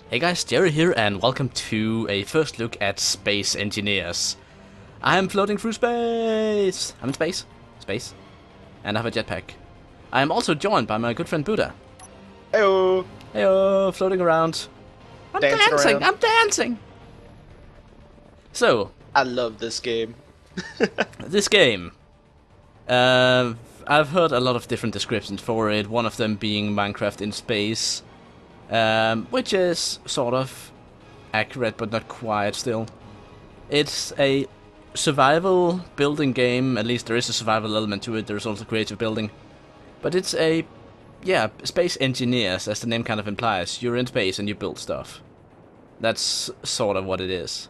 Hey guys, Jerry here, and welcome to a first look at space engineers. I am floating through space! I'm in space, and I have a jetpack. I am also joined by my good friend Buddha. Heyo! Heyo, floating around. Dancing around. I'm dancing! So, I love this game. this game. I've heard a lot of different descriptions for it, one of them being Minecraft in space. Which is sort of accurate, but not quite still. It's a survival building game, at least there is a survival element to it, there's also creative building. But it's space engineers, as the name kind of implies. You're in space and you build stuff. That's sort of what it is.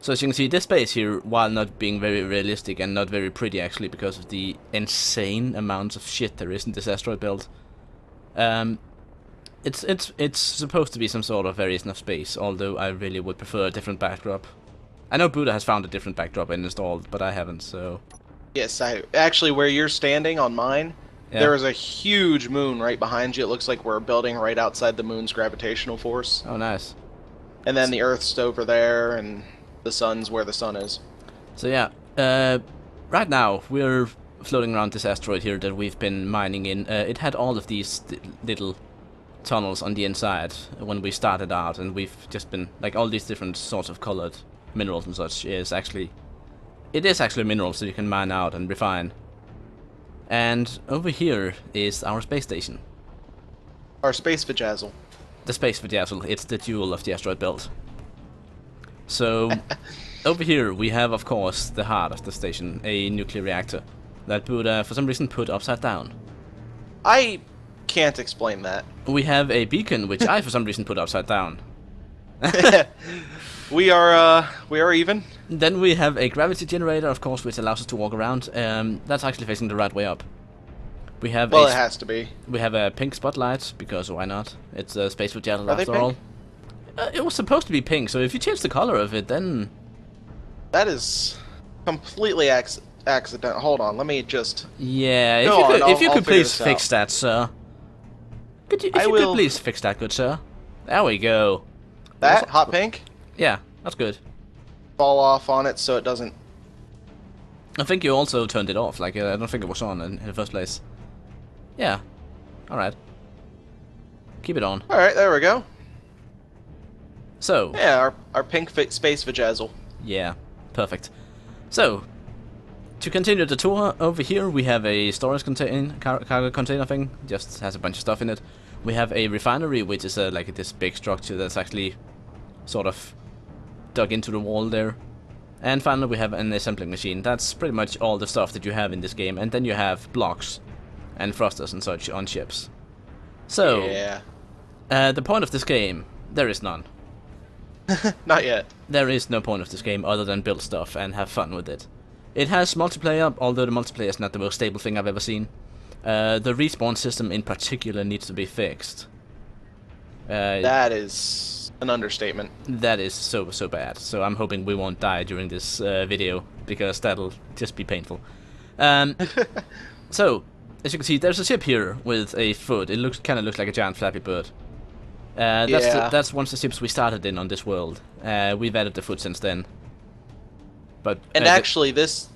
So as you can see, this space here, while not being very realistic and not very pretty actually, because of the insane amounts of shit there is in this asteroid build, It's supposed to be some sort of variation of space, although I really would prefer a different backdrop. I know Buddha has found a different backdrop and installed, but I haven't, so... Yes, actually, where you're standing on mine, Yeah. there is a huge moon right behind you. It looks like we're building right outside the moon's gravitational force. Oh, nice. And then the Earth's over there, and the sun's where the sun is. So yeah, right now we're floating around this asteroid here that we've been mining in. It had all of these little tunnels on the inside when we started out, and we've just been like all these different sorts of colored minerals and such is actually minerals that you can mine out and refine. And over here is our space station, Our space vajazzle. the space vajazzle. It's the jewel of the asteroid belt. So over here we have, of course, the heart of the station, a nuclear reactor that Buddha for some reason put upside down. I can't explain that. We have a beacon, which I for some reason put upside down. We are even. Then we have a gravity generator, of course, which allows us to walk around. That's actually facing the right way up. We have Well, it has to be. we have a pink spotlight, because why not? It's a space vajazzle Are they after pink? all. It was supposed to be pink, so if you change the color of it, then... That is completely accidental. Hold on, let me just... Yeah, Go on, if you I'll could figure please this fix out. that, sir. If you I could will. please fix that, good sir. There we go. That hot pink Yeah, that's good. fall off on it so it doesn't. I think you also turned it off, like, I don't think it was on in the first place. Yeah. Alright. Keep it on. All right, there we go. So, Yeah, our pink space vajazzle. yeah, perfect. So, to continue the tour, over here we have a storage cargo container thing, just has a bunch of stuff in it. We have a refinery, which is like this big structure that's actually sort of dug into the wall there. And finally we have an assembling machine. That's pretty much all the stuff that you have in this game. And then you have blocks and thrusters and such on ships. So, Yeah. the point of this game, there is none. Not yet. There is no point of this game other than build stuff and have fun with it. It has multiplayer, although the multiplayer is not the most stable thing I've ever seen. The respawn system in particular needs to be fixed. That is an understatement. That is so bad. So I'm hoping we won't die during this video, because that'll just be painful. So, as you can see, there's a ship here with a foot. It kind of looks like a giant Flappy Bird. Yeah. That's one of the ships we started in on this world. We've added the foot since then. But And actually, this.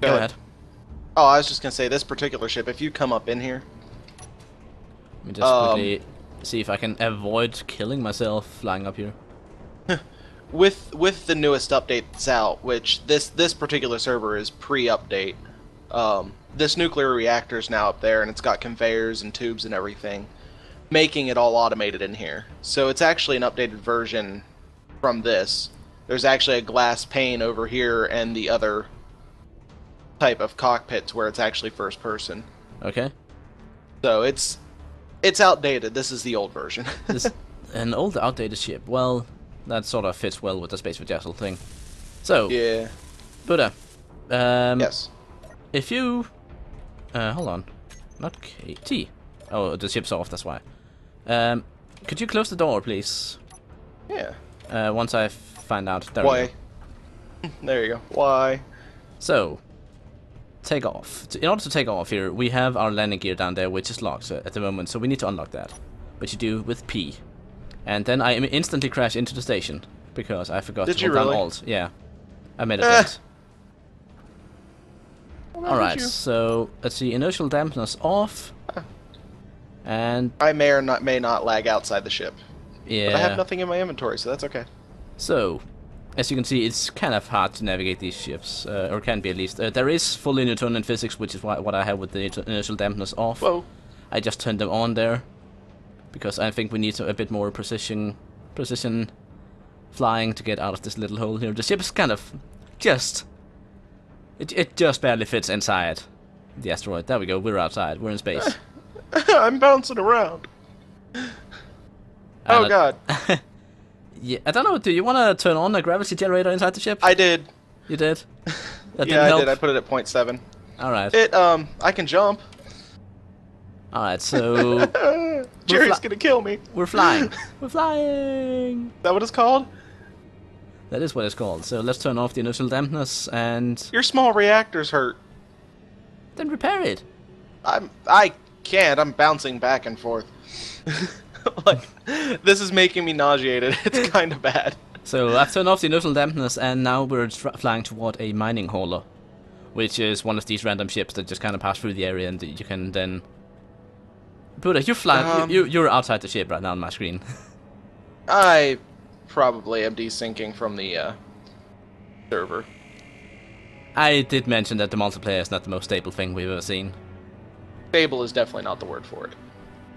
go ahead. Oh, I was just gonna say this particular ship. If you come up in here, Let me just quickly see if I can avoid killing myself flying up here. with the newest update that's out, which this particular server is pre-update. This nuclear reactor is now up there, and it's got conveyors and tubes and everything, making it all automated in here. So it's actually an updated version from this. There's actually a glass pane over here and the other type of cockpits where it's actually first person. Okay. So it's outdated. This is the old version. This an old outdated ship. Well, that sort of fits well with the space vajazzle thing. So, Yeah. Buddha, Yes. if you hold on, not KT. Oh, the ship's off. That's why. Could you close the door, please? Yeah. Once I find out. There we Why? go. There you go. Why? So, take off. In order to take off here, we have our landing gear down there, which is locked at the moment, so we need to unlock that. Which you do with P. And then I instantly crashed into the station because I forgot Did to you hold down really? Alt. Yeah, I made a dent. Well, Alright, so let's see, inertial dampeners off. And I may not lag outside the ship. yeah. But I have nothing in my inventory, so that's okay. So, as you can see, it's kind of hard to navigate these ships, or can be at least. There is full Newtonian physics, which is what I have with the inertial dampeners off. Whoa. I just turned them on there because I think we need a bit more precision flying to get out of this little hole here. The ship is kind of just it just barely fits inside the asteroid. There we go. We're outside. We're in space. I'm bouncing around. Oh god. Yeah, I don't know. Do you want to turn on a gravity generator inside the ship? I did. You did? That Yeah, I help? did. I put it at 0.7. All right. I can jump. All right. So Jerry's gonna kill me. we're flying. We're flying. Is that what it's called? That is what it's called. So let's turn off the inertial dampness and Your small reactor's hurt. then repair it. I can't. I'm bouncing back and forth. Like, this is making me nauseated. It's kind of bad. So I've turned off the inertial dampness, and now we're flying toward a mining hauler, which is one of these random ships that just kind of pass through the area, and you can then. Buddha, you're flying. You're outside the ship right now on my screen. I probably am desyncing from the server. I did mention that the multiplayer is not the most stable thing we've ever seen. Stable is definitely not the word for it.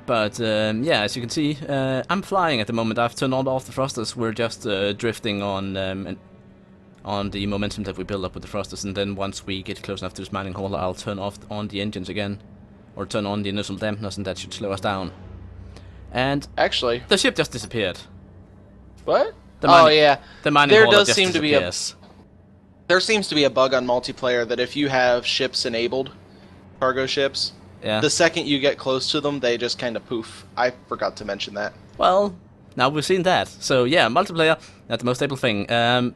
But yeah, as you can see, I'm flying at the moment. I've turned off the thrusters. We're just drifting on the momentum that we build up with the thrusters, and then once we get close enough to this mining hole, I'll turn on the engines again, or turn on the inertial dampeners, and that should slow us down. And Actually, the ship just disappeared. what? The mining, Oh yeah, the mining there hauler does just seem to be a disappears. there seems to be a bug on multiplayer that if you have ships enabled, cargo ships, Yeah. the second you get close to them, they just kind of poof. I forgot to mention that. Well, now we've seen that. So yeah, multiplayer, not the most stable thing.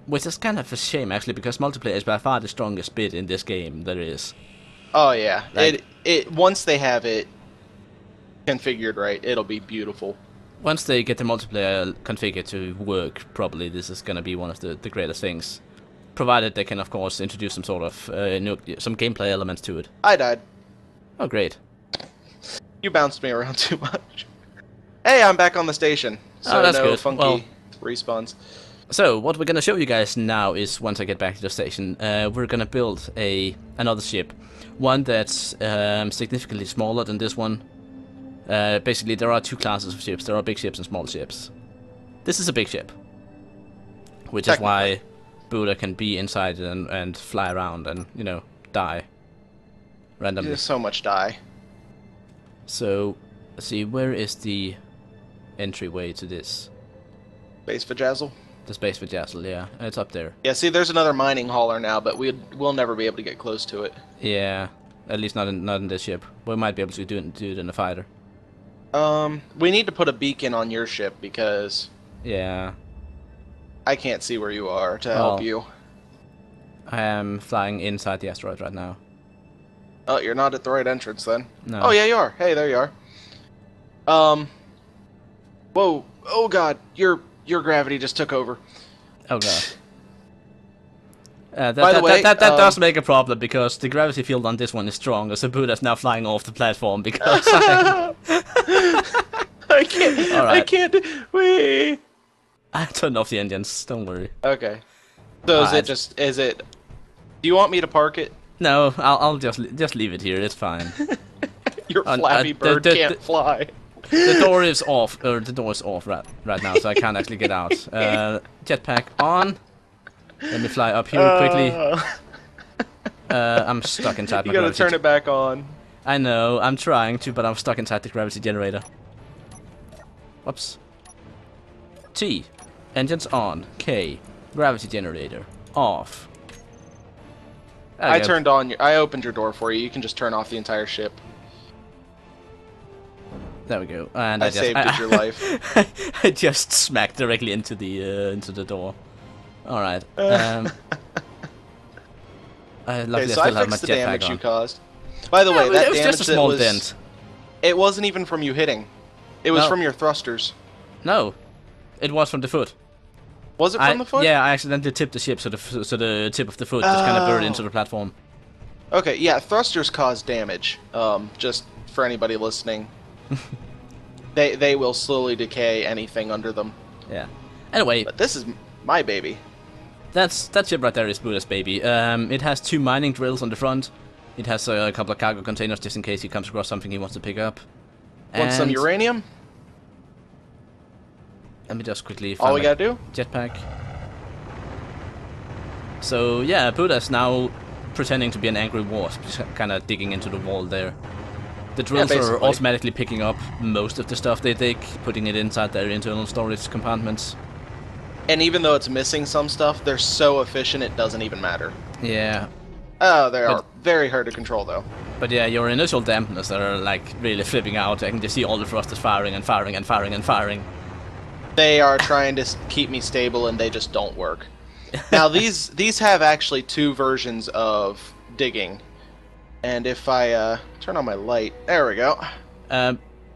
Which is kind of a shame actually, because multiplayer is by far the strongest bit in this game there is. Oh yeah, Like- it once they have it configured right, it'll be beautiful. Once they get the multiplayer configured to work properly, this is going to be one of the greatest things. Provided they can, of course, introduce some sort of some gameplay elements to it. I died. Oh, great. You bounced me around too much. Hey, I'm back on the station. So that's no good. funky Well- respawns. So, what we're going to show you guys now is, once I get back to the station, we're going to build another ship. One that's significantly smaller than this one. Basically, there are two classes of ships. There are big ships and small ships. This is a big ship. Which is why Buddha can be inside and fly around and, you know, die. Randomly. There's so much die. So, let's see, where is the entryway to this? Base vajazzle. The space for Jassel, yeah. It's up there. Yeah, see, there's another mining hauler now, but we'll never be able to get close to it. Yeah, at least not in this ship. We might be able to do it in a fighter. We need to put a beacon on your ship because Yeah, I can't see where you are to Well, help you. I am flying inside the asteroid right now. Oh, you're not at the right entrance then. No. Oh yeah, you are. Hey, there you are. Whoa. Oh god, your gravity just took over. Oh god. By the way, that does make a problem because the gravity field on this one is stronger, so Buddha's now flying off the platform because I can't. All right. I can't. Wee. I turned off the engines. Don't worry. Okay. So is it? Do you want me to park it? No, I'll just leave it here. It's fine. Your flappy bird can't fly. The door is off, or the door is off right now, so I can't actually get out. Jetpack on. Let me fly up here quickly. I'm stuck inside my You gotta gravity. turn it back on. I know, I'm trying to, but I'm stuck inside the gravity generator. Whoops. T. Engines on. K. Gravity generator. Off. I opened your door for you. You can just turn off the entire ship. There we go. And I saved your life. I just smacked directly into the door. All right. I luckily So still I have my fixed the jetpack damage on. you caused. By the way, but that it was damage just a small that was, dent. It wasn't even from you hitting. It was No. from your thrusters. No, It was from the foot. Was it from the foot? Yeah, I accidentally tipped the ship, so the tip of the foot just kind of buried into the platform. Okay, yeah, thrusters cause damage. Just for anybody listening, they will slowly decay anything under them. Yeah. Anyway, but this is my baby. That ship right there is Buddha's baby. It has 2 mining drills on the front. It has a couple of cargo containers just in case he comes across something he wants to pick up. Want some uranium? Let me just quickly find all we gotta do? Jetpack. So yeah, Buddha's now pretending to be an angry wasp, just kind of digging into the wall there. The drills are automatically picking up most of the stuff they dig, putting it inside their internal storage compartments. And even though it's missing some stuff, they're so efficient it doesn't even matter. Yeah. Oh, they are very hard to control though. But yeah, your initial dampeners are like really flipping out. I can just see all the thrusters firing and firing and firing and firing. They are trying to keep me stable and they just don't work. Now these have actually 2 versions of digging. And if I turn on my light, there we go.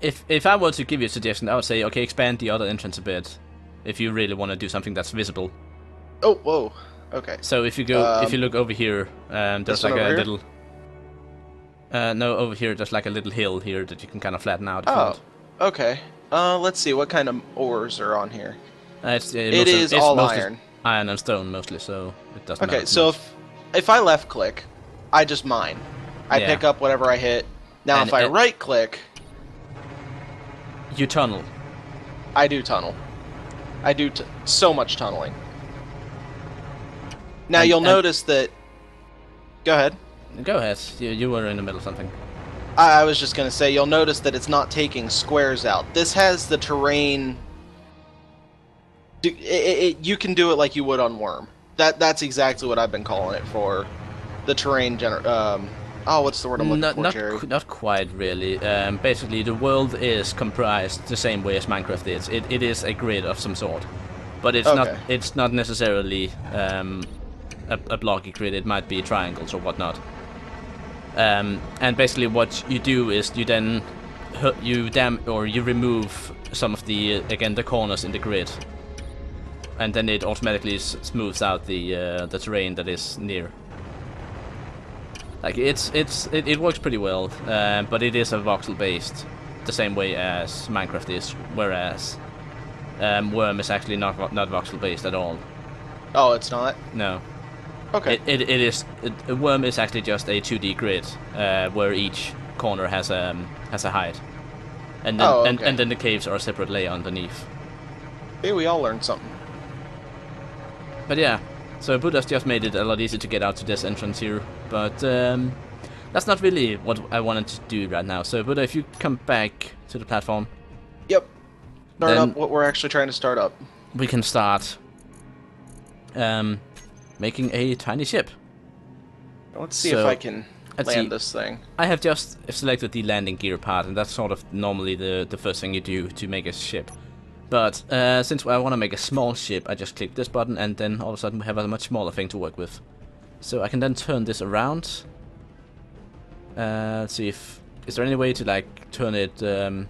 If I were to give you a suggestion, I would say, okay, expand the other entrance a bit. If you really want to do something that's visible. Oh, whoa. Okay. So if you go, if you look over here, there's like a little. No, over here there's like a little hill here that you can kind of flatten out. Oh, okay. Let's see what kind of ores are on here. It is all iron. Iron and stone mostly, so it doesn't matter. Okay, so if I left click, I just mine. I pick up whatever I hit. Now if I right click, you tunnel. I do tunnel. I do so much tunneling. Now you'll notice that. Go ahead. Go ahead. You were in the middle of something. I was just gonna say, you'll notice that it's not taking squares out. This has the terrain. You can do it like you would on Worm. That's exactly what I've been calling it for. The terrain oh, what's the word I'm looking for, Jerry? Not quite, really. Basically, the world is comprised the same way as Minecraft is. It is a grid of some sort, but it's not. It's not necessarily a blocky grid. It might be triangles or whatnot. And basically, what you do is you then you remove some of the the corners in the grid, and then it automatically smooths out the terrain that is near. Like it works pretty well, but it is a voxel based, the same way as Minecraft is, whereas Worm is actually not voxel based at all. Oh, it's not? No. Okay. Worm is actually just a 2D grid, where each corner has a height, and then and then the caves are a separate layer underneath. Hey, we all learned something. But yeah. So Buddha's just made it a lot easier to get out to this entrance here, but that's not really what I wanted to do right now. So Buddha, if you come back to the platform. Yep. Start up what we're actually trying to start up. We can start making a tiny ship. Let's see if I can land this thing. I have just selected the landing gear part, and that's sort of normally the first thing you do to make a ship. But since I want to make a small ship, I just click this button, and then all of a sudden we have a much smaller thing to work with. So I can then turn this around. Let's see if is there any way to like turn it to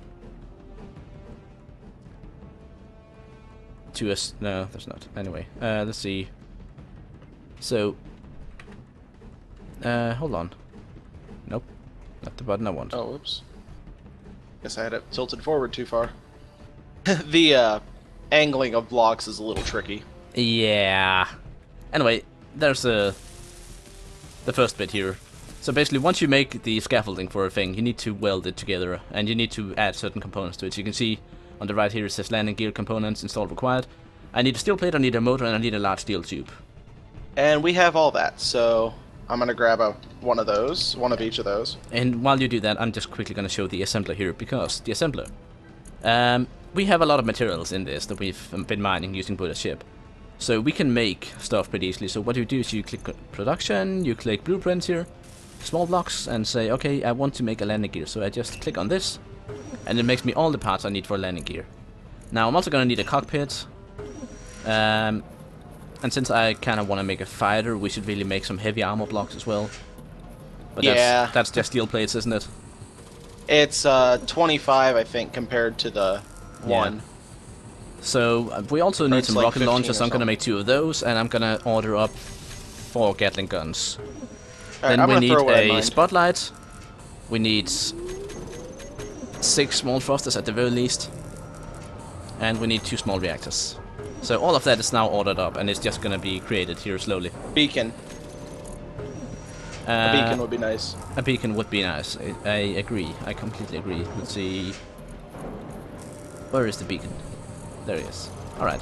a no, there's not. Anyway, let's see. So hold on. Nope, not the button I want. Oh, whoops. Guess I had it tilted forward too far. The angling of blocks is a little tricky. Yeah. Anyway, there's the first bit here. So basically, once you make the scaffolding for a thing, you need to weld it together, and you need to add certain components to it. So you can see on the right here it says landing gear components installed required. I need a steel plate, I need a motor, and I need a large steel tube. And we have all that, so I'm gonna grab one of each of those. And while you do that, I'm just quickly gonna show the assembler here, because the assembler. We have a lot of materials in this that we've been mining using Buddha's ship. So we can make stuff pretty easily. So what you do is you click production, you click blueprints here, small blocks, and say, okay, I want to make a landing gear. So I just click on this, and it makes me all the parts I need for a landing gear. Now I'm also going to need a cockpit. And since I kind of want to make a fighter, we should really make some heavy armor blocks as well. But yeah. That's just steel plates, isn't it? It's 25, I think, compared to the one. So we also need It's some like rocket 15 launchers. or I'm gonna something. make 2 of those, and I'm gonna order up 4 Gatling guns. All right, Then I'm we gonna need throw what I a mined. spotlight. We need 6 small thrusters at the very least. And we need 2 small reactors. So all of that is now ordered up, and it's just gonna be created here slowly. Beacon. A beacon would be nice. A beacon would be nice. I agree. I completely agree. Let's see. Where is the beacon? There he is. Alright.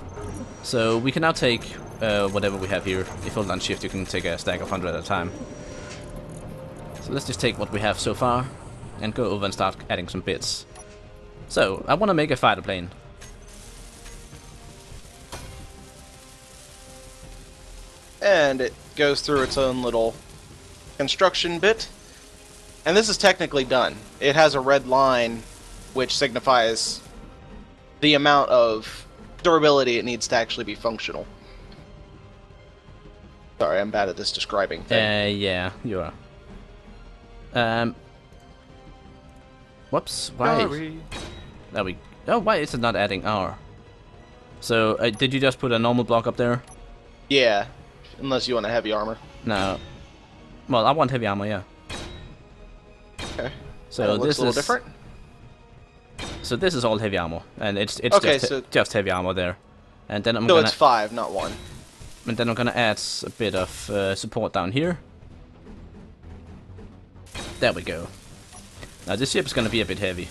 So we can now take whatever we have here. If you hold on shift, you can take a stack of 100 at a time. So let's just take what we have so far and go over and start adding some bits. So, I want to make a fighter plane. And it goes through its own little construction bit. And this is technically done. It has a red line which signifies the amount of durability it needs to actually be functional. Sorry, I'm bad at this describing thing. Yeah, you are. Whoops, why? Sorry. There we... Oh, why is it not adding R? So, did you just put a normal block up there? Yeah, unless you want a heavy armor. No. Well, I want heavy armor, yeah. Okay. So It looks this a little is different. So this is all heavy armor, and it's Okay, just heavy armor there. And then I'm So gonna it's 5, not 1. and then I'm gonna add a bit of support down here. There we go. Now this ship is gonna be a bit heavy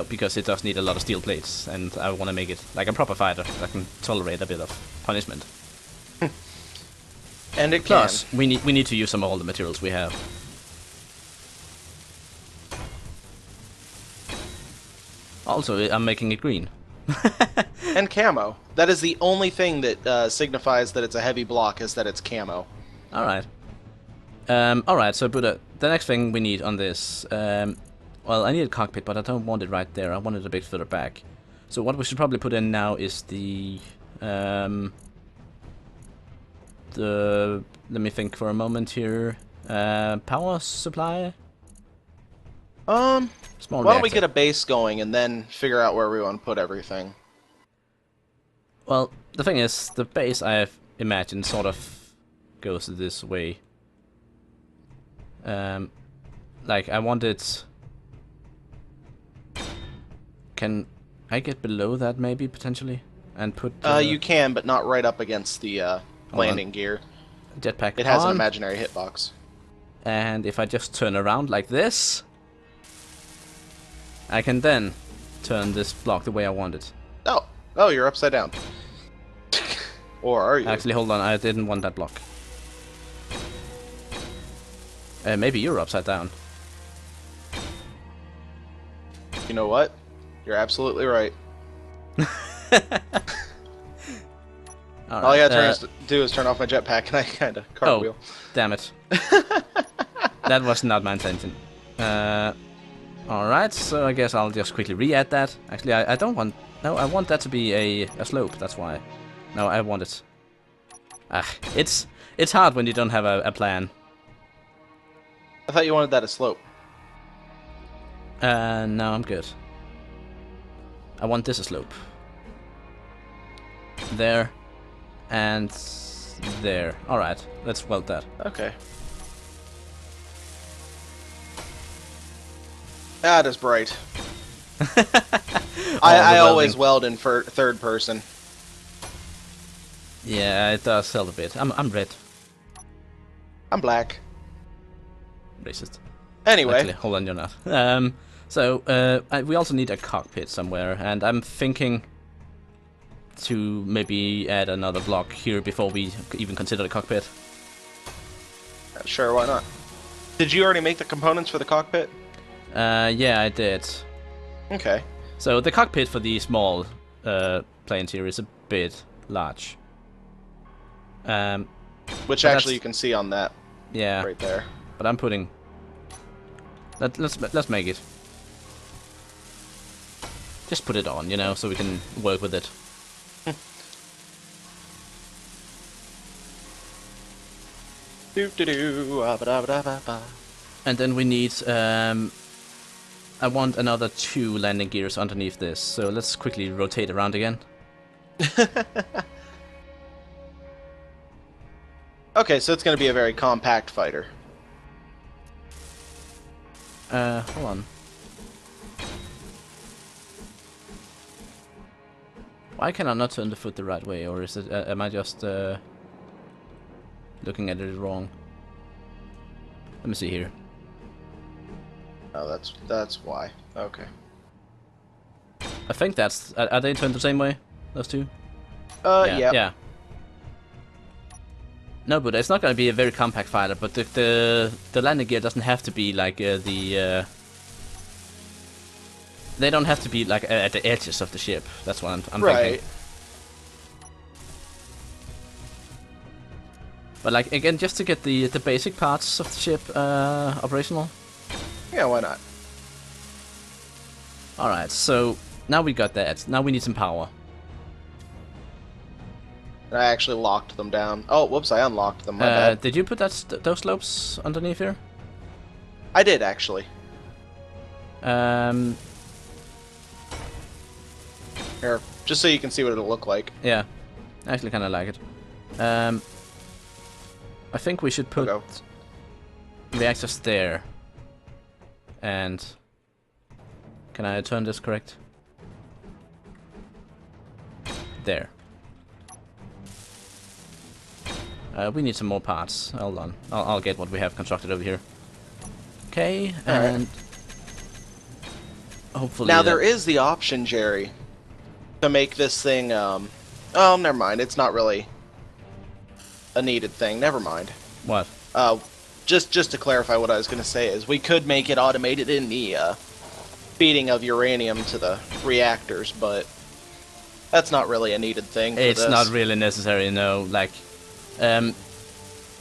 because it does need a lot of steel plates, and I want to make it like a proper fighter that can tolerate a bit of punishment. And it Plus, can. we need to use some of all the materials we have. Also, I'm making it green. And camo. That is the only thing that signifies that it's a heavy block, is that it's camo. Alright. Alright, so Buddha, the next thing we need on this... well, I need a cockpit, but I don't want it right there. I want it a bit further back. So what we should probably put in now is the... Let me think for a moment here. Power supply? Small Why don't we reactor. get a base going and then figure out where we want to put everything? Well, the thing is, the base I have imagined sort of goes this way. Like, I want it... Can I get below that, maybe, potentially? And put... You can, but not right up against the landing gear. jetpack It has an on. imaginary hitbox. And if I just turn around like this, I can then turn this block the way I want it. Oh, you're upside down. Or are you? Actually, hold on, I didn't want that block. Maybe you're upside down. You know what? You're absolutely right. All I gotta do is turn off my jetpack and I kind of cartwheel. Oh, damn it. That was not my intention. Alright, so I guess I'll just quickly re-add that. Actually, I don't want... No, I want that to be a slope, that's why. No, I want it... it's hard when you don't have a plan. I thought you wanted that a slope. No, I'm good. I want this a slope. There. And there. Alright, let's weld that. Okay. That is bright. I always weld in third person. Yeah, it does help a bit. I'm red. I'm black. Racist. Anyway. Actually, hold on, you're not. So, we also need a cockpit somewhere, and I'm thinking to maybe add another block here before we even consider the cockpit. Sure, why not? Did you already make the components for the cockpit? Yeah, I did. Okay. So the cockpit for the small planes here is a bit large. Which actually you can see on that. Yeah. Right there. But I'm putting. Let's make it. Just put it on, you know, so we can work with it. And then we need, I want another 2 landing gears underneath this, so let's quickly rotate around again. Okay, so it's going to be a very compact fighter. Hold on. Why can I not turn the foot the right way, or is it? Am I just looking at it wrong? Let me see here. Oh, that's why. Okay. I think that's. Are they turned the same way? Those two? Yeah. Yeah. No, but it's not going to be a very compact fighter. But the landing gear doesn't have to be like the. They don't have to be like at the edges of the ship. That's what I'm Right. thinking. But like again, just to get the basic parts of the ship operational. Yeah, why not? All right, so now we got that. Now we need some power. I actually locked them down. Oh, whoops! I unlocked them. My bad. Did you put those slopes underneath here? I did actually. Here, just so you can see what it'll look like. Yeah, I actually kind of like it. I think we should put reactors there. And can I turn this correct? There. We need some more parts. Hold on. I'll get what we have constructed over here. Okay, and hopefully. Now there is the option, Jerry, to make this thing. Oh, never mind. It's not really a needed thing. Never mind. What? Just to clarify, what I was going to say is we could make it automated in the feeding of uranium to the reactors, but that's not really a needed thing. It's not really necessary, no. Like, we could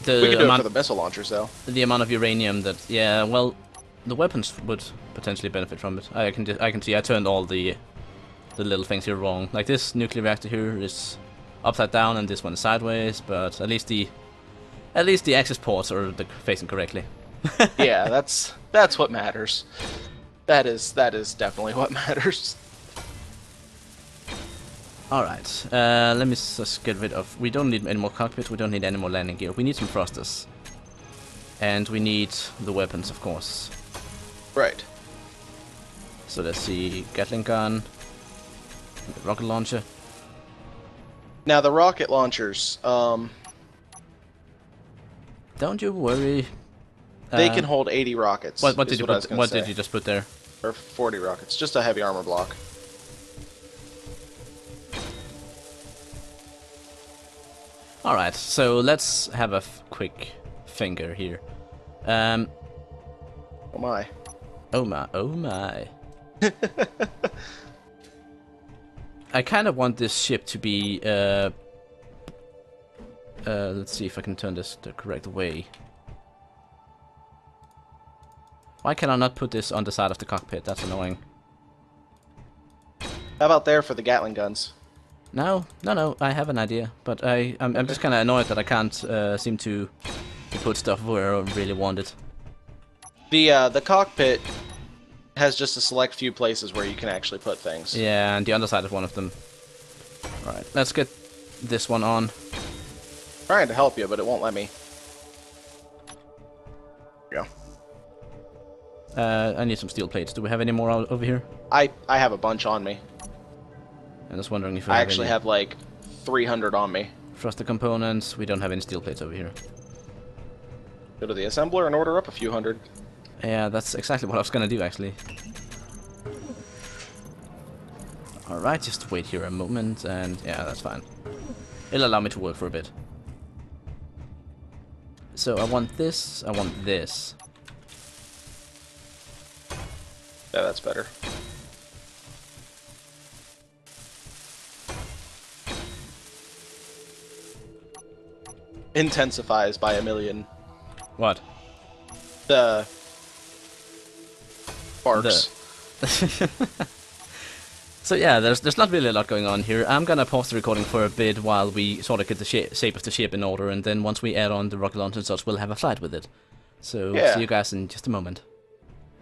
do it for the missile launchers, though. The amount of uranium that, yeah, well, the weapons would potentially benefit from it. I can see I turned all the little things here wrong. Like this nuclear reactor here is upside down, and this one is sideways. But at least the access ports are facing correctly. Yeah, that's what matters. That is definitely what matters. Alright, let me just get rid of... We don't need any more cockpits, we don't need any more landing gear. We need some thrusters. And we need the weapons, of course. Right. So let's see, Gatling gun, rocket launcher. Now the rocket launchers, don't you worry. They can hold 80 rockets. What did you just put there? Or 40 rockets, just a heavy armor block. Alright, so let's have a quick finger here. Oh my. Oh my, oh my. I kind of want this ship to be, let's see if I can turn this the correct way. Why can I not put this on the side of the cockpit? That's annoying. How about there for the Gatling guns? No, I have an idea, but I'm just kind of annoyed that I can't seem to put stuff where I really want it. The cockpit has just a select few places where you can actually put things. Yeah, and the underside is one of them. Alright, let's get this one on. Trying to help you, but it won't let me. There you go. I need some steel plates. Do we have any more over here? I have a bunch on me. I'm just wondering if I actually have like 300 on me. Thruster components. We don't have any steel plates over here. Go to the assembler and order up a few hundred. Yeah, that's exactly what I was gonna do, actually. Alright, just wait here a moment, and yeah, that's fine. It'll allow me to work for a bit. So I want this, I want this. Yeah, that's better. Intensifies by 1,000,000. What? The sparks. So yeah, there's not really a lot going on here. I'm gonna pause the recording for a bit while we sort of get the shape of the ship in order, and then once we add on the rocket launcher and such, we'll have a flight with it. So yeah. see you guys in just a moment.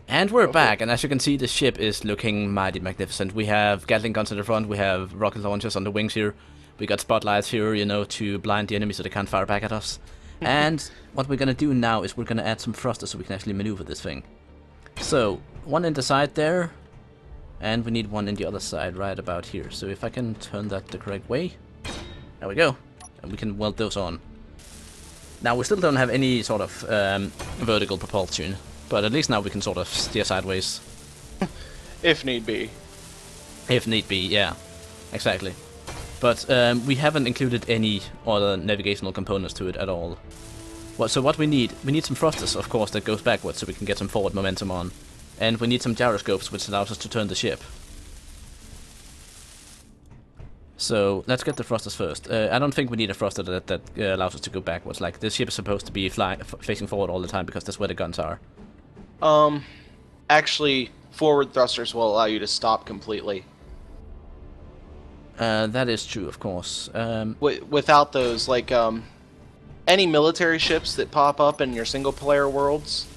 And we're back, and as you can see, the ship is looking mighty magnificent. We have Gatling guns at the front, we have rocket launchers on the wings here, we got spotlights here, you know, to blind the enemy so they can't fire back at us. And what we're gonna do now is we're gonna add some thrusters so we can actually maneuver this thing. So, one in the side there, and we need one in the other side right about here. So if I can turn that the correct way, there we go, and we can weld those on. Now we still don't have any sort of vertical propulsion, but at least now we can sort of steer sideways. If need be. If need be, yeah. Exactly. But we haven't included any other navigational components to it at all. So what we need some thrusters, of course, that goes backwards so we can get some forward momentum on. And we need some gyroscopes, which allows us to turn the ship. So let's get the thrusters first. I don't think we need a thruster that allows us to go backwards. Like, this ship is supposed to be facing forward all the time because that's where the guns are. Actually, forward thrusters will allow you to stop completely. That is true, of course. Without those, like, any military ships that pop up in your single-player worlds,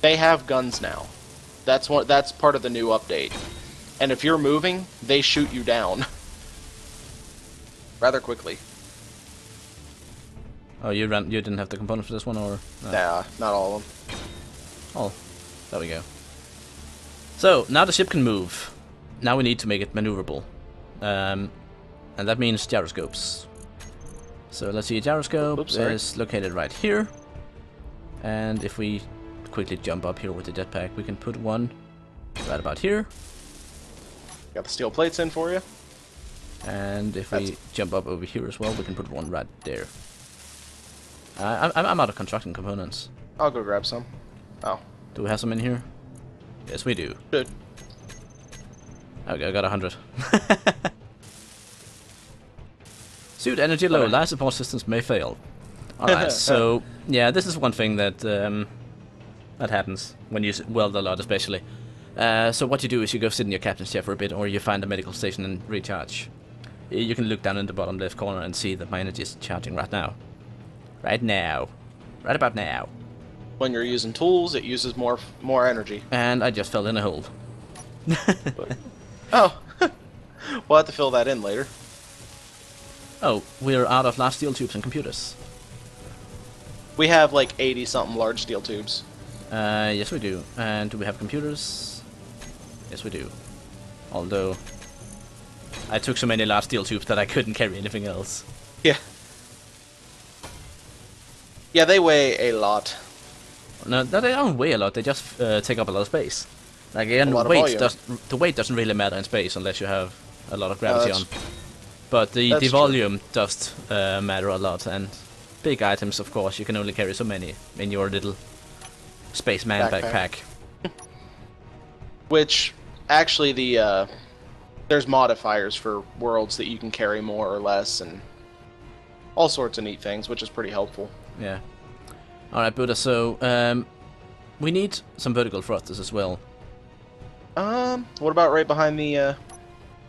they have guns now. That's part of the new update. And if you're moving, they shoot you down. Rather quickly. Oh, you didn't have the components for this one, or? No. Nah, not all of them. Oh, there we go. So, now the ship can move. Now we need to make it maneuverable. And that means gyroscopes. So let's see, a gyroscope is located right here. And if we quickly jump up here with the jetpack, we can put one right about here. Got the steel plates in for you. And if we jump up over here as well, we can put one right there. I'm out of construction components. I'll go grab some. Oh. Do we have some in here? Yes, we do. Good. Okay, I got 100. Suit energy low. Life support systems may fail. Alright, so yeah, this is one thing that that happens when you weld a lot, especially. So what you do is you go sit in your captain's chair for a bit, or you find a medical station and recharge. You can look down in the bottom left corner and see that my energy is charging right now. Right now. Right about now. When you're using tools, it uses more energy. And I just fell in a hole. Oh. We'll have to fill that in later. Oh, we're out of large steel tubes and computers. We have like 80-something large steel tubes. Yes we do. And do we have computers? Yes we do. Although I took so many large steel tubes that I couldn't carry anything else. Yeah. Yeah, they weigh a lot. No, they don't weigh a lot, they just take up a lot of space. Like, again, the weight doesn't really matter in space unless you have a lot of gravity on. But the volume does matter a lot, and big items, of course, you can only carry so many in your little spaceman backpack. Which, actually, there's modifiers for worlds that you can carry more or less, and all sorts of neat things, which is pretty helpful. Yeah. Alright, Buddha, so, we need some vertical thrusters as well. What about right behind the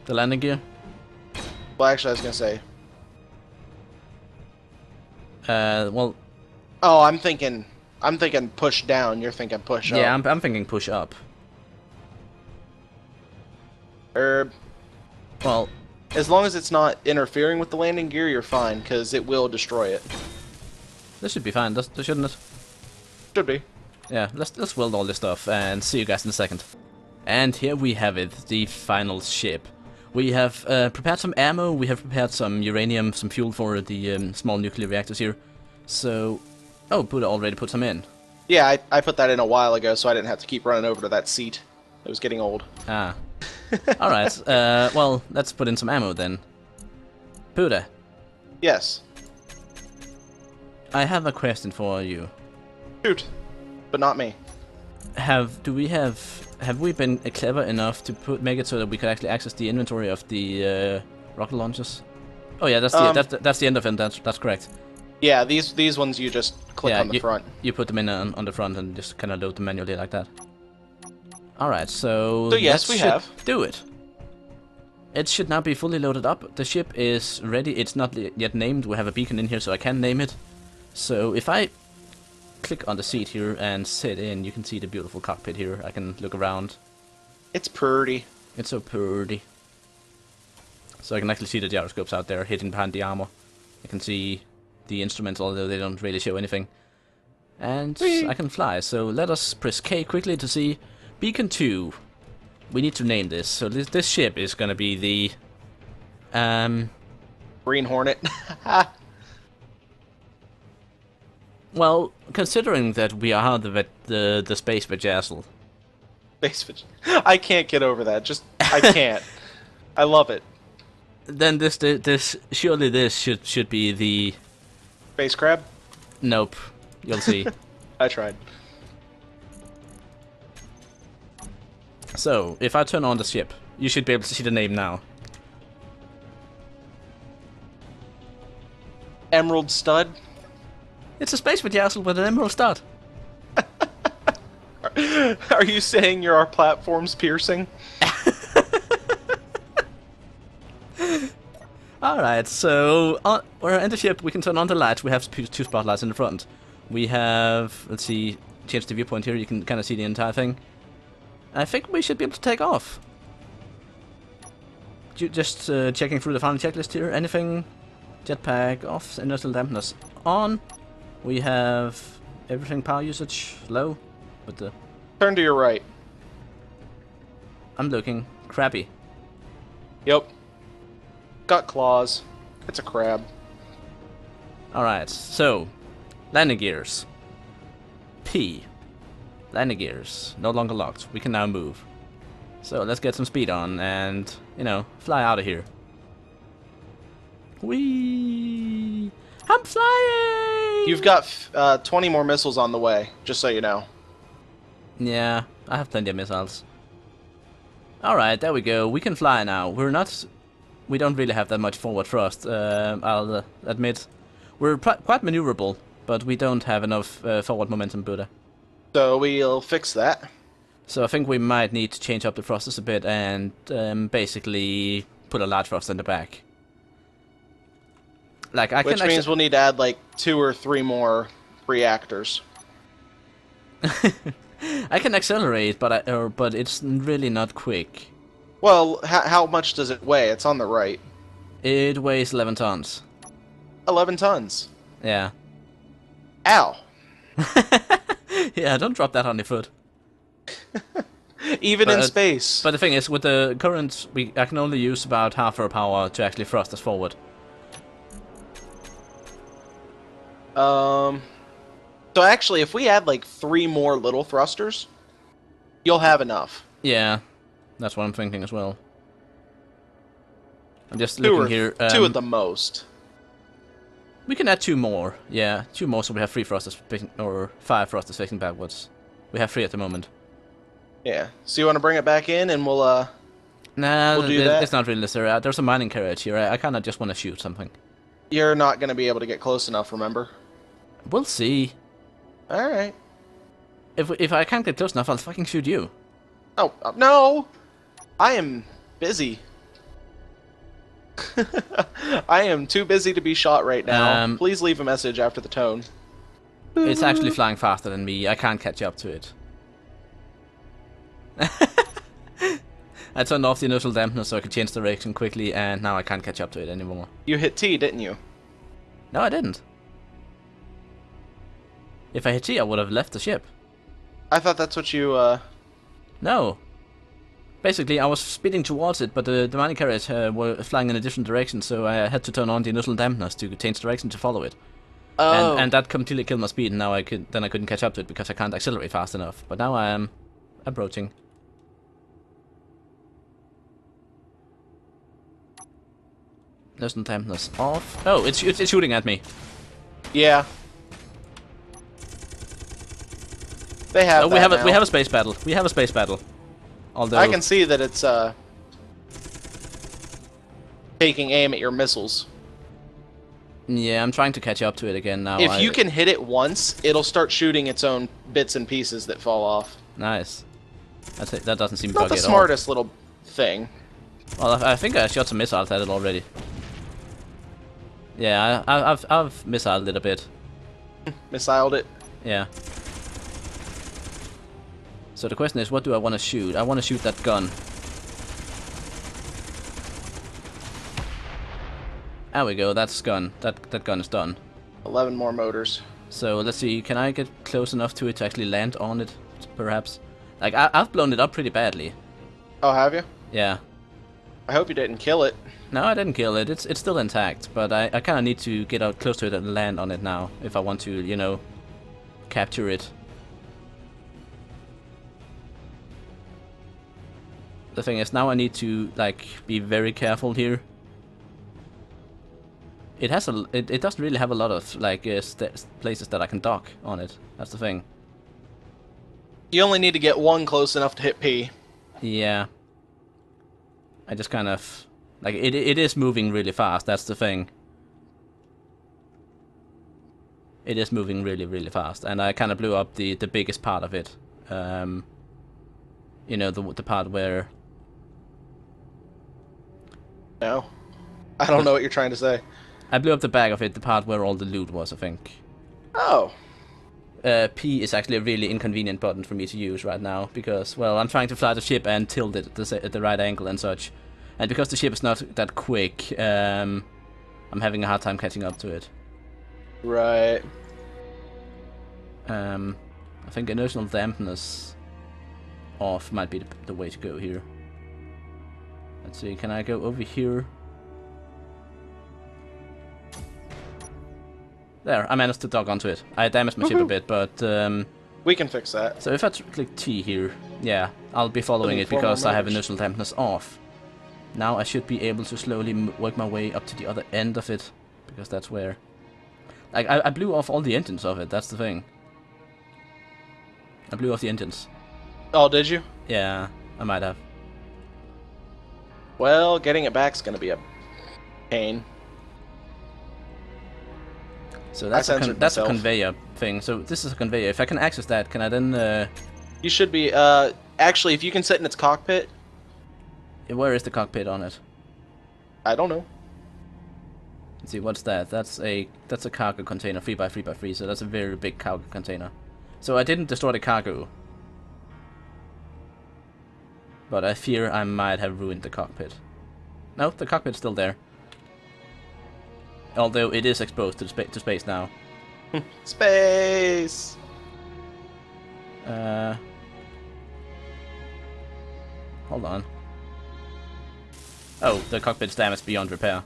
landing gear? Well, actually, I was gonna say. Well. Oh, I'm thinking push down. You're thinking push up. Yeah, I'm thinking push up. Well, as long as it's not interfering with the landing gear, you're fine, because it will destroy it. This should be fine, shouldn't it? Should be. Yeah, let's weld all this stuff and see you guys in a second. And here we have it, the final ship. We have prepared some ammo, we have prepared some uranium, some fuel for the small nuclear reactors here. So, oh, Buddha already put some in. Yeah, I put that in a while ago, so I didn't have to keep running over to that seat. It was getting old. Ah. Alright, well, let's put in some ammo then. Buddha. Yes. I have a question for you. Shoot. But not me. Have we been clever enough to make it so that we could actually access the inventory of the rocket launchers? Oh yeah, that's the end of it. That's correct. Yeah, these ones you just click on the front. You put them in on the front and just kind of load them manually like that. All right, so yes, we have. Do it. It should now be fully loaded up. The ship is ready. It's not yet named. We have a beacon in here, so I can name it. So if I click on the seat here and sit in, you can see the beautiful cockpit here. I can look around. It's pretty. It's so pretty. So I can actually see the gyroscopes out there hidden behind the armor. I can see the instruments, although they don't really show anything. And Whee! I can fly, so let us press K quickly to see Beacon 2. We need to name this. So this ship is gonna be the... Green Hornet. Well, considering that we are the space vajazzle. I can't get over that. I can't. I love it. Then this surely this should be the... Space crab? Nope. You'll see. I tried. So, if I turn on the ship, you should be able to see the name now. Emerald Stud? It's a space vajazzle with an emerald stud. Are you saying you're our platform's piercing? Alright, so we're in the ship, we can turn on the lights. We have two spotlights in the front. We have, let's see, change the viewpoint here, you can kind of see the entire thing. I think we should be able to take off. Just checking through the final checklist here. Anything? Jetpack off, inertial dampeners on. We have everything power usage low. But the... Turn to your right. I'm looking. Crabby. Yep. Got claws. It's a crab. Alright, so landing gears. P. Landing gears. No longer locked. We can now move. So let's get some speed on and, you know, fly out of here. Whee! I'm flying! You've got 20 more missiles on the way, just so you know. Yeah, I have plenty of missiles. Alright, there we go. We can fly now. We don't really have that much forward thrust, I'll admit. We're quite maneuverable, but we don't have enough forward momentum, Buddha. So we'll fix that. So I think we might need to change up the thrusters a bit and basically put a large thruster in the back. Like Which means we'll need to add like 2 or 3 more reactors. I can accelerate, but it's really not quick. Well, how much does it weigh? It's on the right. It weighs 11 tons. 11 tons. Yeah. Ow. Yeah, don't drop that on your foot. Even in space. But the thing is, with the current, I can only use about half our power to actually thrust us forward. So actually, if we add like 3 more little thrusters, you'll have enough. Yeah, that's what I'm thinking as well. I'm just looking here. 2 at the most. We can add 2 more. Yeah, 2 more, so we have 3 thrusters facing, or 5 thrusters facing backwards. We have 3 at the moment. Yeah. So you want to bring it back in, and we'll Nah, we'll do that? It's not really necessary. There's a mining carriage here. I kind of just want to shoot something. You're not going to be able to get close enough, remember? We'll see. Alright. If I can't get close enough, I'll fucking shoot you. Oh, no! I am busy. I am too busy to be shot right now. Please leave a message after the tone. It's actually flying faster than me. I can't catch up to it. I turned off the inertial dampener so I could change direction quickly, and now I can't catch up to it anymore. You hit T, didn't you? No, I didn't. If I hit T, I would have left the ship. I thought that's what you, No. Basically, I was speeding towards it, but the mining carriers were flying in a different direction, so I had to turn on the inertial dampeners to change direction to follow it. Oh. And that completely killed my speed, and now I couldn't catch up to it because I can't accelerate fast enough. But now I am approaching. Inertial dampeners off. Oh, it's shooting at me. Yeah. They have. Oh, we have a space battle. We have a space battle. Although I can see that it's taking aim at your missiles. Yeah, I'm trying to catch up to it again now. If you can hit it once, it'll start shooting its own bits and pieces that fall off. Nice. That doesn't seem Not buggy the at all. smartest little thing. Well, I think I shot some missiles at it already. Yeah, I've missiled it a bit. Missiled it. Yeah. So the question is, what do I want to shoot? I want to shoot that gun. There we go, that's gun. That gun is done. 11 more motors. So let's see, can I get close enough to it to actually land on it, perhaps? Like, I've blown it up pretty badly. Oh, have you? Yeah. I hope you didn't kill it. No, I didn't kill it. It's still intact, but I kind of need to get out close to it and land on it now if I want to, you know, capture it. The thing is, now I need to, like, be very careful here. It has it doesn't really have a lot of, like, places that I can dock on it. That's the thing. You only need to get one close enough to hit P. Yeah. I just kind of... Like, it is moving really fast, that's the thing. It is moving really, really fast. And I kind of blew up the biggest part of it. You know, the part where... No. I don't know what you're trying to say. I blew up the back of it, the part where all the loot was, I think. Oh. P is actually a really inconvenient button for me to use right now, because, well, I'm trying to fly the ship and tilt it at the right angle and such. And because the ship is not that quick, I'm having a hard time catching up to it. Right. I think inertial dampeners off might be the way to go here. Let's see, can I go over here? There, I managed to dock onto it. I damaged my ship a bit, but... we can fix that. So if I click T here, yeah, I'll be following it because I have inertial dampeners off. Now I should be able to slowly work my way up to the other end of it, because that's where... Like, I blew off all the engines of it, that's the thing. I blew off the engines. Oh, did you? Yeah, I might have. Well, getting it back's gonna be a pain. So that's a conveyor thing. So this is a conveyor. If I can access that, can I then... You should be... actually, if you can sit in its cockpit... Where is the cockpit on it? I don't know. Let's see, what's that? That's a cargo container, 3x3x3, so that's a very big cargo container. So I didn't destroy the cargo. But I fear I might have ruined the cockpit. No, the cockpit's still there. Although it is exposed to space now. Space! Hold on. Oh, the cockpit's damaged beyond repair.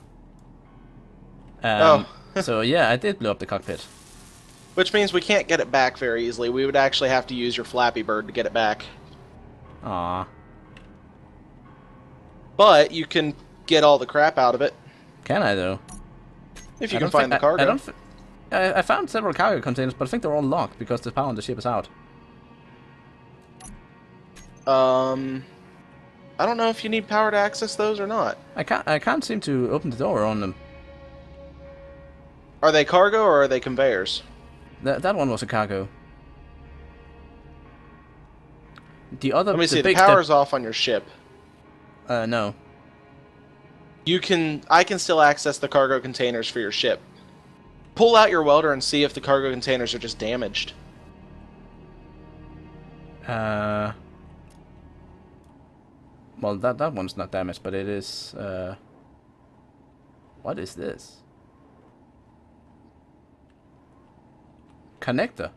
So yeah, I did blow up the cockpit. Which means we can't get it back very easily. We would actually have to use your Flappy Bird to get it back. Aww. But you can get all the crap out of it. Can I, though? If you can find the cargo. I found several cargo containers, but I think they're all locked because the power on the ship is out. I don't know if you need power to access those or not. I can't seem to open the door on them. Are they cargo or are they conveyors? That one was a cargo. The other... Let me see, the power's off on your ship. No. I can still access the cargo containers for your ship. Pull out your welder and see if the cargo containers are just damaged. Well, that one's not damaged, but it is... What is this? Connector.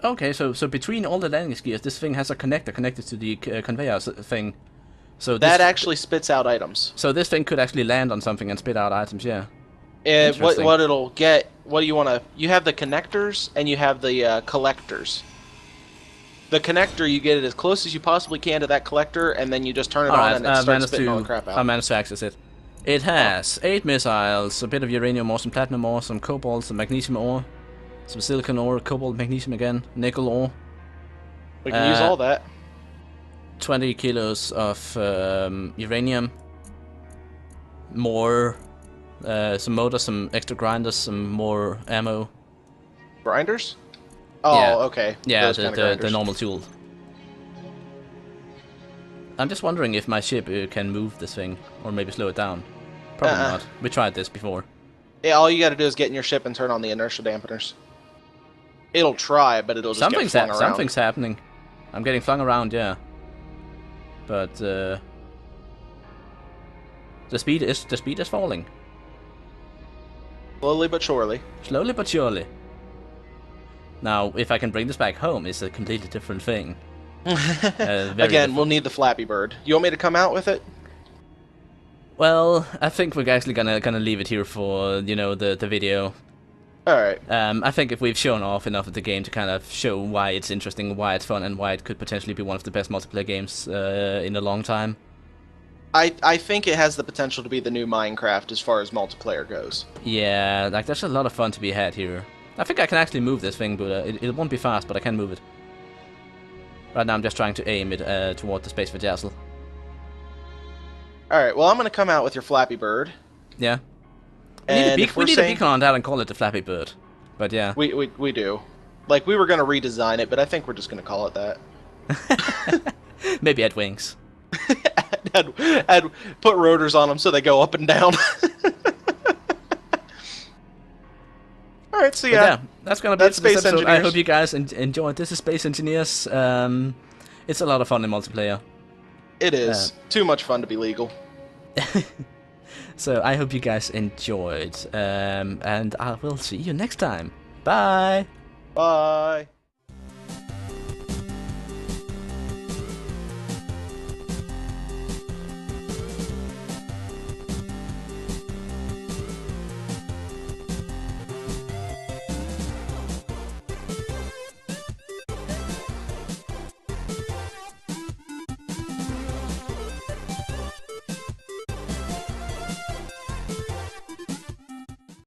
Okay, so between all the landing gears, this thing has a connector connected to the conveyor thing. So that actually spits out items. So this thing could actually land on something and spit out items, yeah. What it'll get, what do you want to... You have the connectors and you have the collectors. The connector, you get it as close as you possibly can to that collector, and then you just turn it on and it starts spitting all the crap out. I managed to access it. It has 8 missiles, a bit of uranium ore, some platinum ore, some cobalt, some magnesium ore, some silicon ore, cobalt, magnesium again, nickel ore. We can use all that. 20 kilos of uranium. More, some motors, some extra grinders, some more ammo. Grinders? Oh, yeah. Okay. Yeah, the normal tool. I'm just wondering if my ship can move this thing, or maybe slow it down. Probably not. We tried this before. Yeah, all you gotta do is get in your ship and turn on the inertial dampeners. It'll try, but it'll just get flung around. Something's happening. I'm getting flung around, yeah. But the speed is falling. Slowly but surely. Slowly but surely. Now, if I can bring this back home, it's a completely different thing. Again, different. we'll need the Flappy Bird. You want me to come out with it? Well, I think we're actually gonna leave it here for the video. All right. I think if we've shown off enough of the game to kind of show why it's interesting, why it's fun, and why it could potentially be one of the best multiplayer games in a long time. I think it has the potential to be the new Minecraft as far as multiplayer goes. Yeah, like there's a lot of fun to be had here. I think I can actually move this thing, but it won't be fast, but I can move it. Right now I'm just trying to aim it toward the space vajazzle. Alright, well I'm going to come out with your Flappy Bird. Yeah. And we need a beacon on that and call it the Flappy Bird. But yeah. We do. Like, we were going to redesign it, but I think we're just going to call it that. Maybe add wings. add put rotors on them so they go up and down. Alright, so yeah, that's gonna be it for this Space episode. Engineers. I hope you guys enjoyed. This is Space Engineers. It's a lot of fun in multiplayer. It is. Too much fun to be legal. So I hope you guys enjoyed. And I will see you next time. Bye! Bye!